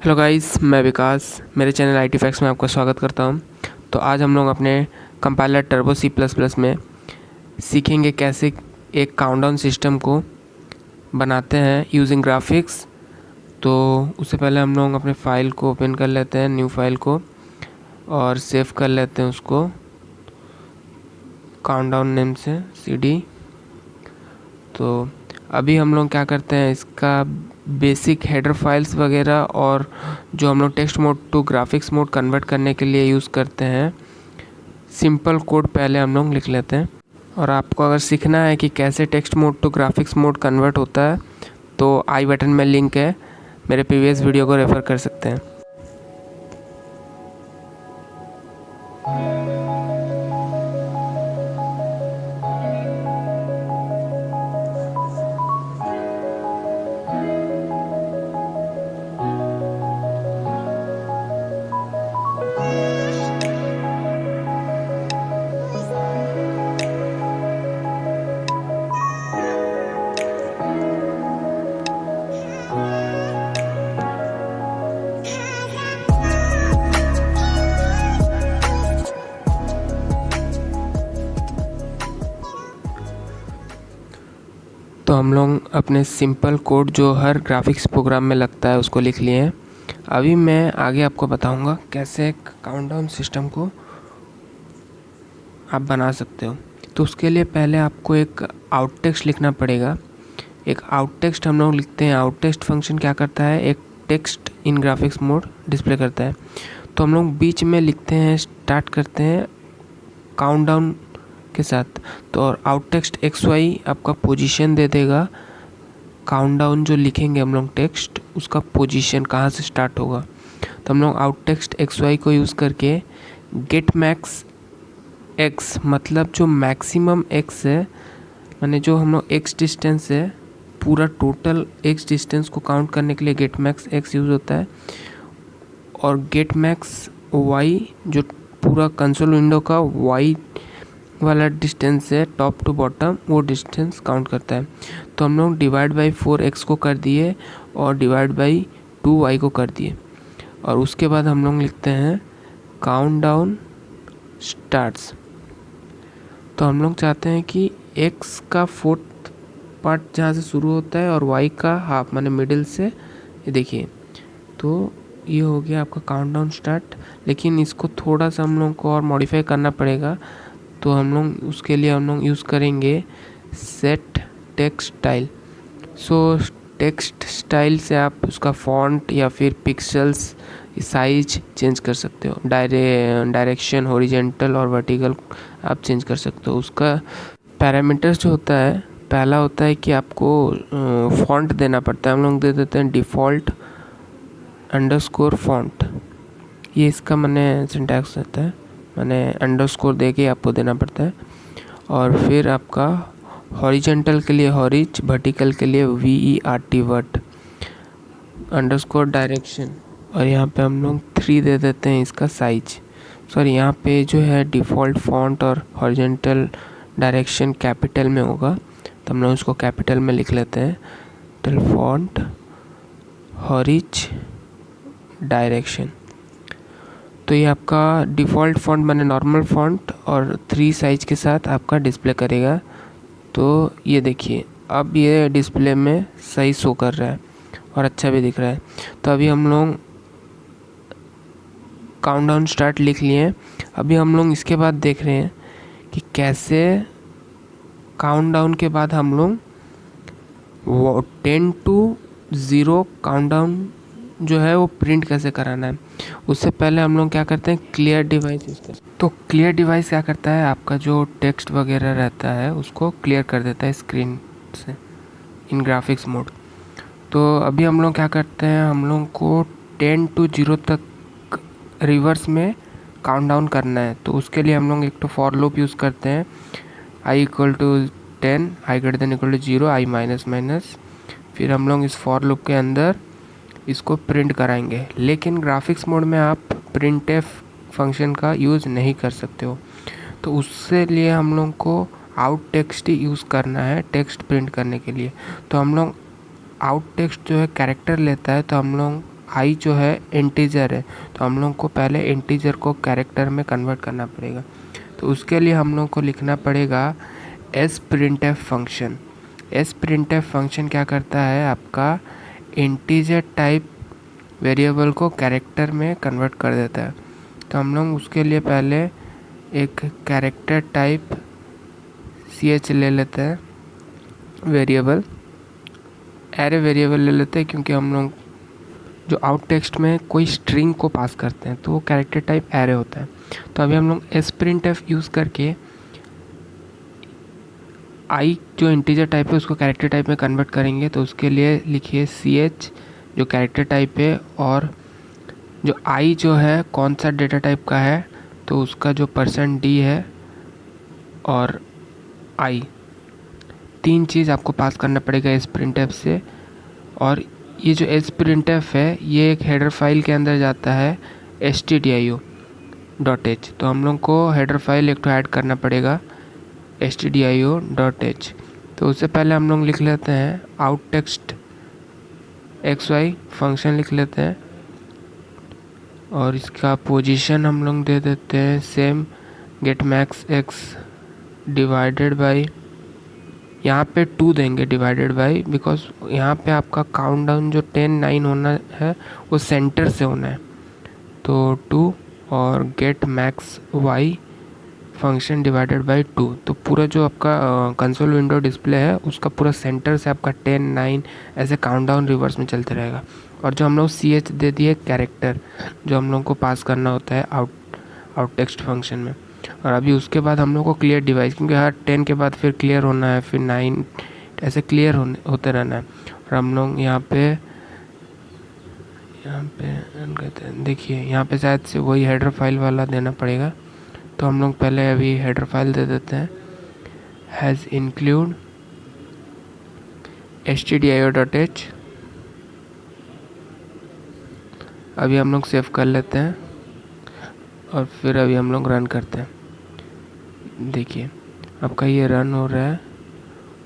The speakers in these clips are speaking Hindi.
हेलो गाइस, मैं विकास मेरे चैनल आईटी फैक्ट्स में आपका स्वागत करता हूं। तो आज हम लोग अपने कंपाइलर टर्बो C++ में सीखेंगे कैसे एक काउंटडाउन सिस्टम को बनाते हैं यूजिंग ग्राफिक्स। तो उससे पहले हम लोग अपने फाइल को ओपन कर लेते हैं, न्यू फाइल को, और सेव कर लेते हैं उसको काउंटडाउन नेम से CD। तो अभी हम लोग क्या करते हैं, इसका बेसिक हेडर फाइल्स वगैरह और जो हम लोग text mode to graphics mode convert करने के लिए यूज़ करते हैं सिंपल कोड पहले हम लोग लिख लेते हैं। और आपको अगर सीखना है कि कैसे text mode to graphics mode convert होता है तो आई बटन में लिंक है, मेरे प्रीवियस वीडियो को रेफ़र कर सकते हैं। तो हम लोग अपने सिंपल कोड जो हर ग्राफिक्स प्रोग्राम में लगता है उसको लिख लिए हैं। अभी मैं आगे आपको बताऊंगा कैसे एक काउंटडाउन सिस्टम को आप बना सकते हो। तो उसके लिए पहले आपको एक आउट टेक्स्ट लिखना पड़ेगा। एक आउट टेक्स्ट हम लोग लिखते हैं। आउट टेक्स्ट फंक्शन क्या करता है, एक text in graphics mode display करता है। तो हम लोग बीच में लिखते हैं, स्टार्ट करते हैं काउंटडाउन के साथ। तो और आउट टेक्स्ट XY आपका पोजीशन दे देगा। काउंटडाउन जो लिखेंगे हम लोग टेक्स्ट, उसका पोजीशन कहाँ से स्टार्ट होगा। तो हम लोग आउट टेक्स्ट XY को यूज़ करके गेट मैक्स X, मतलब जो मैक्सिमम X है, माने जो हम लोग X डिस्टेंस है, पूरा टोटल X डिस्टेंस को काउंट करने के लिए गेट मैक्स X यूज़ होता है। और गेट मैक्स Y जो पूरा कंसोल विंडो का Y वाला डिस्टेंस है टॉप टू बॉटम, वो डिस्टेंस काउंट करता है। तो हम लोग डिवाइड बाई 4x को कर दिए और डिवाइड बाई 2y को कर दिए। और उसके बाद हम लोग लिखते हैं काउंटडाउन स्टार्ट्स। तो हम लोग चाहते हैं कि x का 4th पार्ट जहाँ से शुरू होता है और y का हाफ माने मिडिल से, ये देखिए। तो ये हो गया आपका काउंटडाउन स्टार्ट। लेकिन इसको थोड़ा सा हम लोग को और मॉडिफाई करना पड़ेगा। तो हम लोग उसके लिए हम लोग यूज़ करेंगे सेट टेक्स्ट स्टाइल। सो टेक्स्ट स्टाइल से आप उसका फॉन्ट या फिर पिक्सल्स साइज चेंज कर सकते हो। डायरेक्शन हॉरिजेंटल और वर्टिकल आप चेंज कर सकते हो। उसका पैरामीटर्स जो होता है, पहला होता है कि आपको फॉन्ट देना पड़ता है। हम लोग दे देते हैं डिफ़ॉल्ट अंडरस्कोर फॉन्ट। ये इसका माने सिंटैक्स रहता है, माने अंडरस्कोर दे के आपको देना पड़ता है। और फिर आपका हॉरिजेंटल के लिए हॉरिज, वर्टिकल के लिए VERT वर्ट, अंडरस्कोर डायरेक्शन। और यहाँ पे हम लोग 3 दे देते हैं इसका साइज। सॉरी, यहाँ पे जो है डिफ़ॉल्ट फॉन्ट और हॉरिजेंटल डायरेक्शन कैपिटल में होगा, तो हम लोग उसको कैपिटल में लिख लेते हैं। Till font horiz direction. तो ये आपका डिफ़ॉल्ट फॉन्ट माने नॉर्मल फॉन्ट और 3 साइज के साथ आपका डिस्प्ले करेगा। तो ये देखिए, अब ये डिस्प्ले में सही शो कर रहा है और अच्छा भी दिख रहा है। तो अभी हम लोग काउंटडाउन स्टार्ट लिख लिए। अभी हम लोग इसके बाद देख रहे हैं कि कैसे काउंटडाउन के बाद हम लोग 10 to 0 काउंटडाउन जो है वो प्रिंट कैसे कराना है। उससे पहले हम लोग क्या करते हैं, क्लियर डिवाइस यूज़ करते हैं। तो क्लियर डिवाइस क्या करता है, आपका जो टेक्स्ट वगैरह रहता है उसको क्लियर कर देता है स्क्रीन से इन ग्राफिक्स मोड। तो अभी हम लोग क्या करते हैं, हम लोग को 10 to 0 तक रिवर्स में काउंटडाउन करना है। तो उसके लिए हम लोग एक तो फॉर लूप यूज़ करते हैं, i = 10, i > 0, i -। फिर हम लोग इस फॉर लूप के अंदर इसको प्रिंट कराएंगे। लेकिन ग्राफिक्स मोड में आप printf फंक्शन का यूज़ नहीं कर सकते हो। तो उससे लिए हम लोग को आउट टेक्स्ट ही यूज़ करना है टेक्स्ट प्रिंट करने के लिए। तो हम लोग आउट टेक्स्ट जो है कैरेक्टर लेता है, तो हम लोग आई जो है इंटीजर है, तो हम लोग को पहले इंटीजर को कैरेक्टर में कन्वर्ट करना पड़ेगा। तो उसके लिए हम लोग को लिखना पड़ेगा S printf function. S printf function क्या करता है, आपका इंटीजर टाइप वेरिएबल को कैरेक्टर में कन्वर्ट कर देता है। तो हम लोग उसके लिए पहले एक कैरेक्टर टाइप ch ले लेते हैं, वेरिएबल एरे वेरिएबल ले लेते हैं, क्योंकि हम लोग जो आउट टेक्स्ट में कोई स्ट्रिंग को पास करते हैं तो वो कैरेक्टर टाइप एरे होता है। तो अभी हम लोग sprintf यूज़ करके आई जो इंटीजर टाइप है उसको कैरेक्टर टाइप में कन्वर्ट करेंगे। तो उसके लिए लिखिए ch जो कैरेक्टर टाइप है, और जो आई जो है कौन सा डेटा टाइप का है, तो उसका जो %d है, और आई, 3 चीज़ आपको पास करना पड़ेगा sprintf से। और ये जो sprintf है ये एक हेडर फाइल के अंदर जाता है stdio.h। तो हम लोग को हेडर फाइल एक तो ऐड करना पड़ेगा stdio.h। तो उससे पहले हम लोग लिख लेते हैं outText xy फंक्शन लिख लेते हैं, और इसका पोजीशन हम लोग दे देते हैं same get max x divided by, यहाँ पे 2 देंगे डिवाइडेड बाई, बिकॉज यहाँ पे आपका काउंटडाउन जो 10 9 होना है वो सेंटर से होना है। तो 2 और get max y function divided by 2। तो पूरा जो आपका कंसोल विंडो डिस्प्ले है उसका पूरा सेंटर से आपका 10 9 ऐसे काउंटडाउन रिवर्स में चलते रहेगा। और जो हम लोग ch दे दिए कैरेक्टर, जो हम लोग को पास करना होता है आउट टेक्स्ट फंक्शन में। और अभी उसके बाद हम लोग को क्लियर डिवाइस, क्योंकि हर 10 के बाद फिर क्लियर होना है, फिर 9 ऐसे क्लियर होते रहना है। और हम लोग यहाँ पे रन करते हैं। देखिए यहाँ पे शायद से वही हेडर फाइल वाला देना पड़ेगा। तो हम लोग पहले अभी हेडर फाइल दे देते हैं, हैज़ इंक्लूड stdio.h। अभी हम लोग सेव कर लेते हैं और फिर अभी हम लोग रन करते हैं। देखिए आपका ये रन हो रहा है।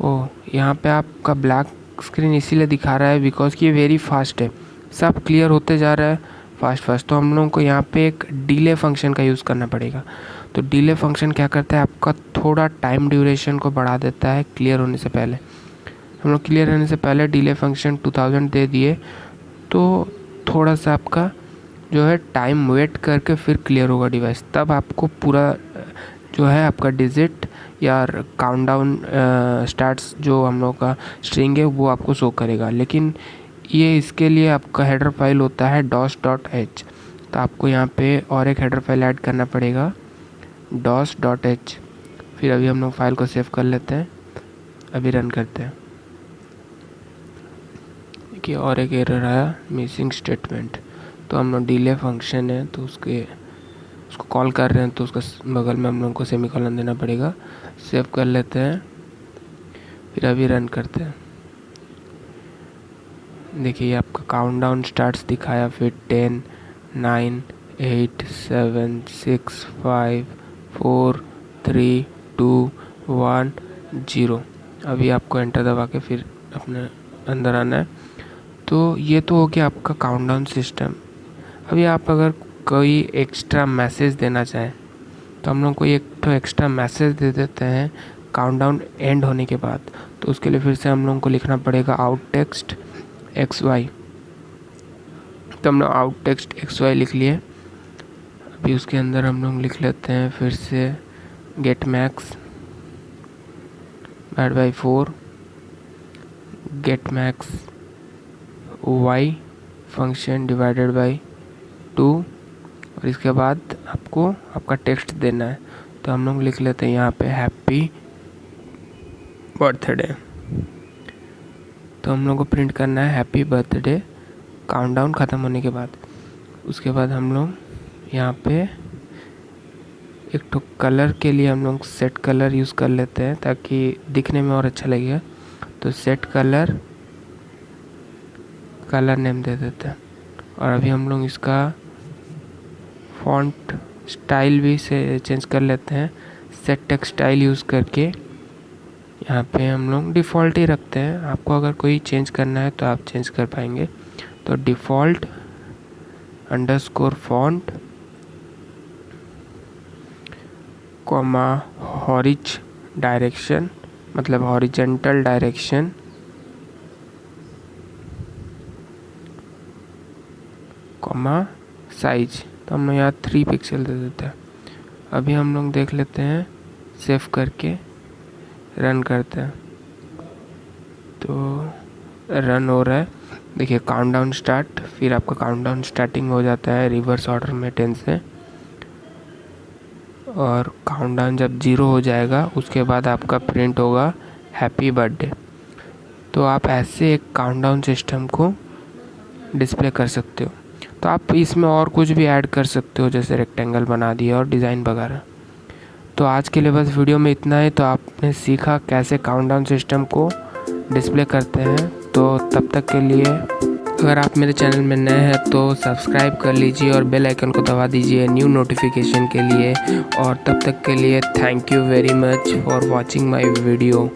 ओह, यहाँ पे आपका ब्लैक स्क्रीन इसीलिए दिखा रहा है बिकॉज कि ये वेरी फास्ट है, सब क्लियर होते जा रहा है फास्ट। तो हम लोगों को यहाँ पे एक डिले फंक्शन का यूज़ करना पड़ेगा। तो डिले फंक्शन क्या करता है, आपका थोड़ा टाइम ड्यूरेशन को बढ़ा देता है क्लियर होने से पहले। हम लोग क्लियर होने से पहले डिले फंक्शन 2000 दे दिए, तो थोड़ा सा आपका जो है टाइम वेट करके फिर क्लियर होगा डिवाइस, तब आपको पूरा जो है आपका डिजिट या काउंटडाउन स्टार्ट्स जो हम लोग का स्ट्रिंग है वो आपको शो करेगा। लेकिन ये इसके लिए आपका हेडर फाइल होता है dos.h। तो आपको यहाँ पे और एक हेडर फाइल ऐड करना पड़ेगा dos.h। फिर अभी हम लोग फाइल को सेव कर लेते हैं, अभी रन करते हैं। देखिए और एक एरर आया, मिसिंग स्टेटमेंट। तो हम लोग डिले फंक्शन है तो उसको कॉल कर रहे हैं, तो उसका बगल में हम लोग को सेमीकोलन देना पड़ेगा। सेव कर लेते हैं, फिर अभी रन करते हैं। देखिए ये आपका काउंटडाउन स्टार्ट्स दिखाया, फिर 10 9 8 7 6 5 4 3 2 1 0। अभी आपको एंटर दबा के फिर अपने अंदर आना है। तो ये तो हो गया आपका काउंटडाउन सिस्टम। अभी आप अगर कोई एक्स्ट्रा मैसेज देना चाहें तो हम लोग को एक तो एक्स्ट्रा मैसेज दे देते हैं काउंटडाउन एंड होने के बाद। तो उसके लिए फिर से हम लोग को लिखना पड़ेगा outText xy। तो हम लोग outText xy लिख लिए। अभी उसके अंदर हम लोग लिख लेते हैं फिर से get max divided by 4 get max y function divided by 2। और इसके बाद आपको आपका टेक्स्ट देना है। तो हम लोग लिख लेते हैं यहाँ पे हैप्पी बर्थडे। तो हम लोग को प्रिंट करना है हैप्पी बर्थडे काउंटडाउन ख़त्म होने के बाद। उसके बाद हम लोग यहाँ पे एक तो कलर के लिए हम लोग सेट कलर यूज़ कर लेते हैं ताकि दिखने में और अच्छा लगेगा। तो सेट कलर नेम दे देते हैं। और अभी हम लोग इसका फॉन्ट स्टाइल भी से चेंज कर लेते हैं, सेट टेक्स्ट स्टाइल यूज़ करके। यहाँ पे हम लोग डिफ़ॉल्ट ही रखते हैं, आपको अगर कोई चेंज करना है तो आप चेंज कर पाएंगे। तो default underscore font comma horiz direction मतलब हॉरिजेंटल डायरेक्शन कॉमा साइज। तो हम लोग यहाँ 3 पिक्सल दे देते हैं। अभी हम लोग देख लेते हैं, सेव करके रन करते हैं तो रन हो रहा है। देखिए काउंटडाउन स्टार्ट, फिर आपका काउंटडाउन स्टार्टिंग हो जाता है रिवर्स ऑर्डर में 10 से, और काउंटडाउन जब 0 हो जाएगा उसके बाद आपका प्रिंट होगा हैप्पी बर्थडे। तो आप ऐसे एक काउंटडाउन सिस्टम को डिस्प्ले कर सकते हो। तो आप इसमें और कुछ भी ऐड कर सकते हो, जैसे रेक्टेंगल बना दिया और डिज़ाइन वगैरह। तो आज के लिए बस वीडियो में इतना ही। तो आपने सीखा कैसे काउंटडाउन सिस्टम को डिस्प्ले करते हैं। तो तब तक के लिए अगर आप मेरे चैनल में नए हैं तो सब्सक्राइब कर लीजिए और बेल आइकन को दबा दीजिए न्यू नोटिफिकेशन के लिए। और तब तक के लिए thank you very much for watching my video.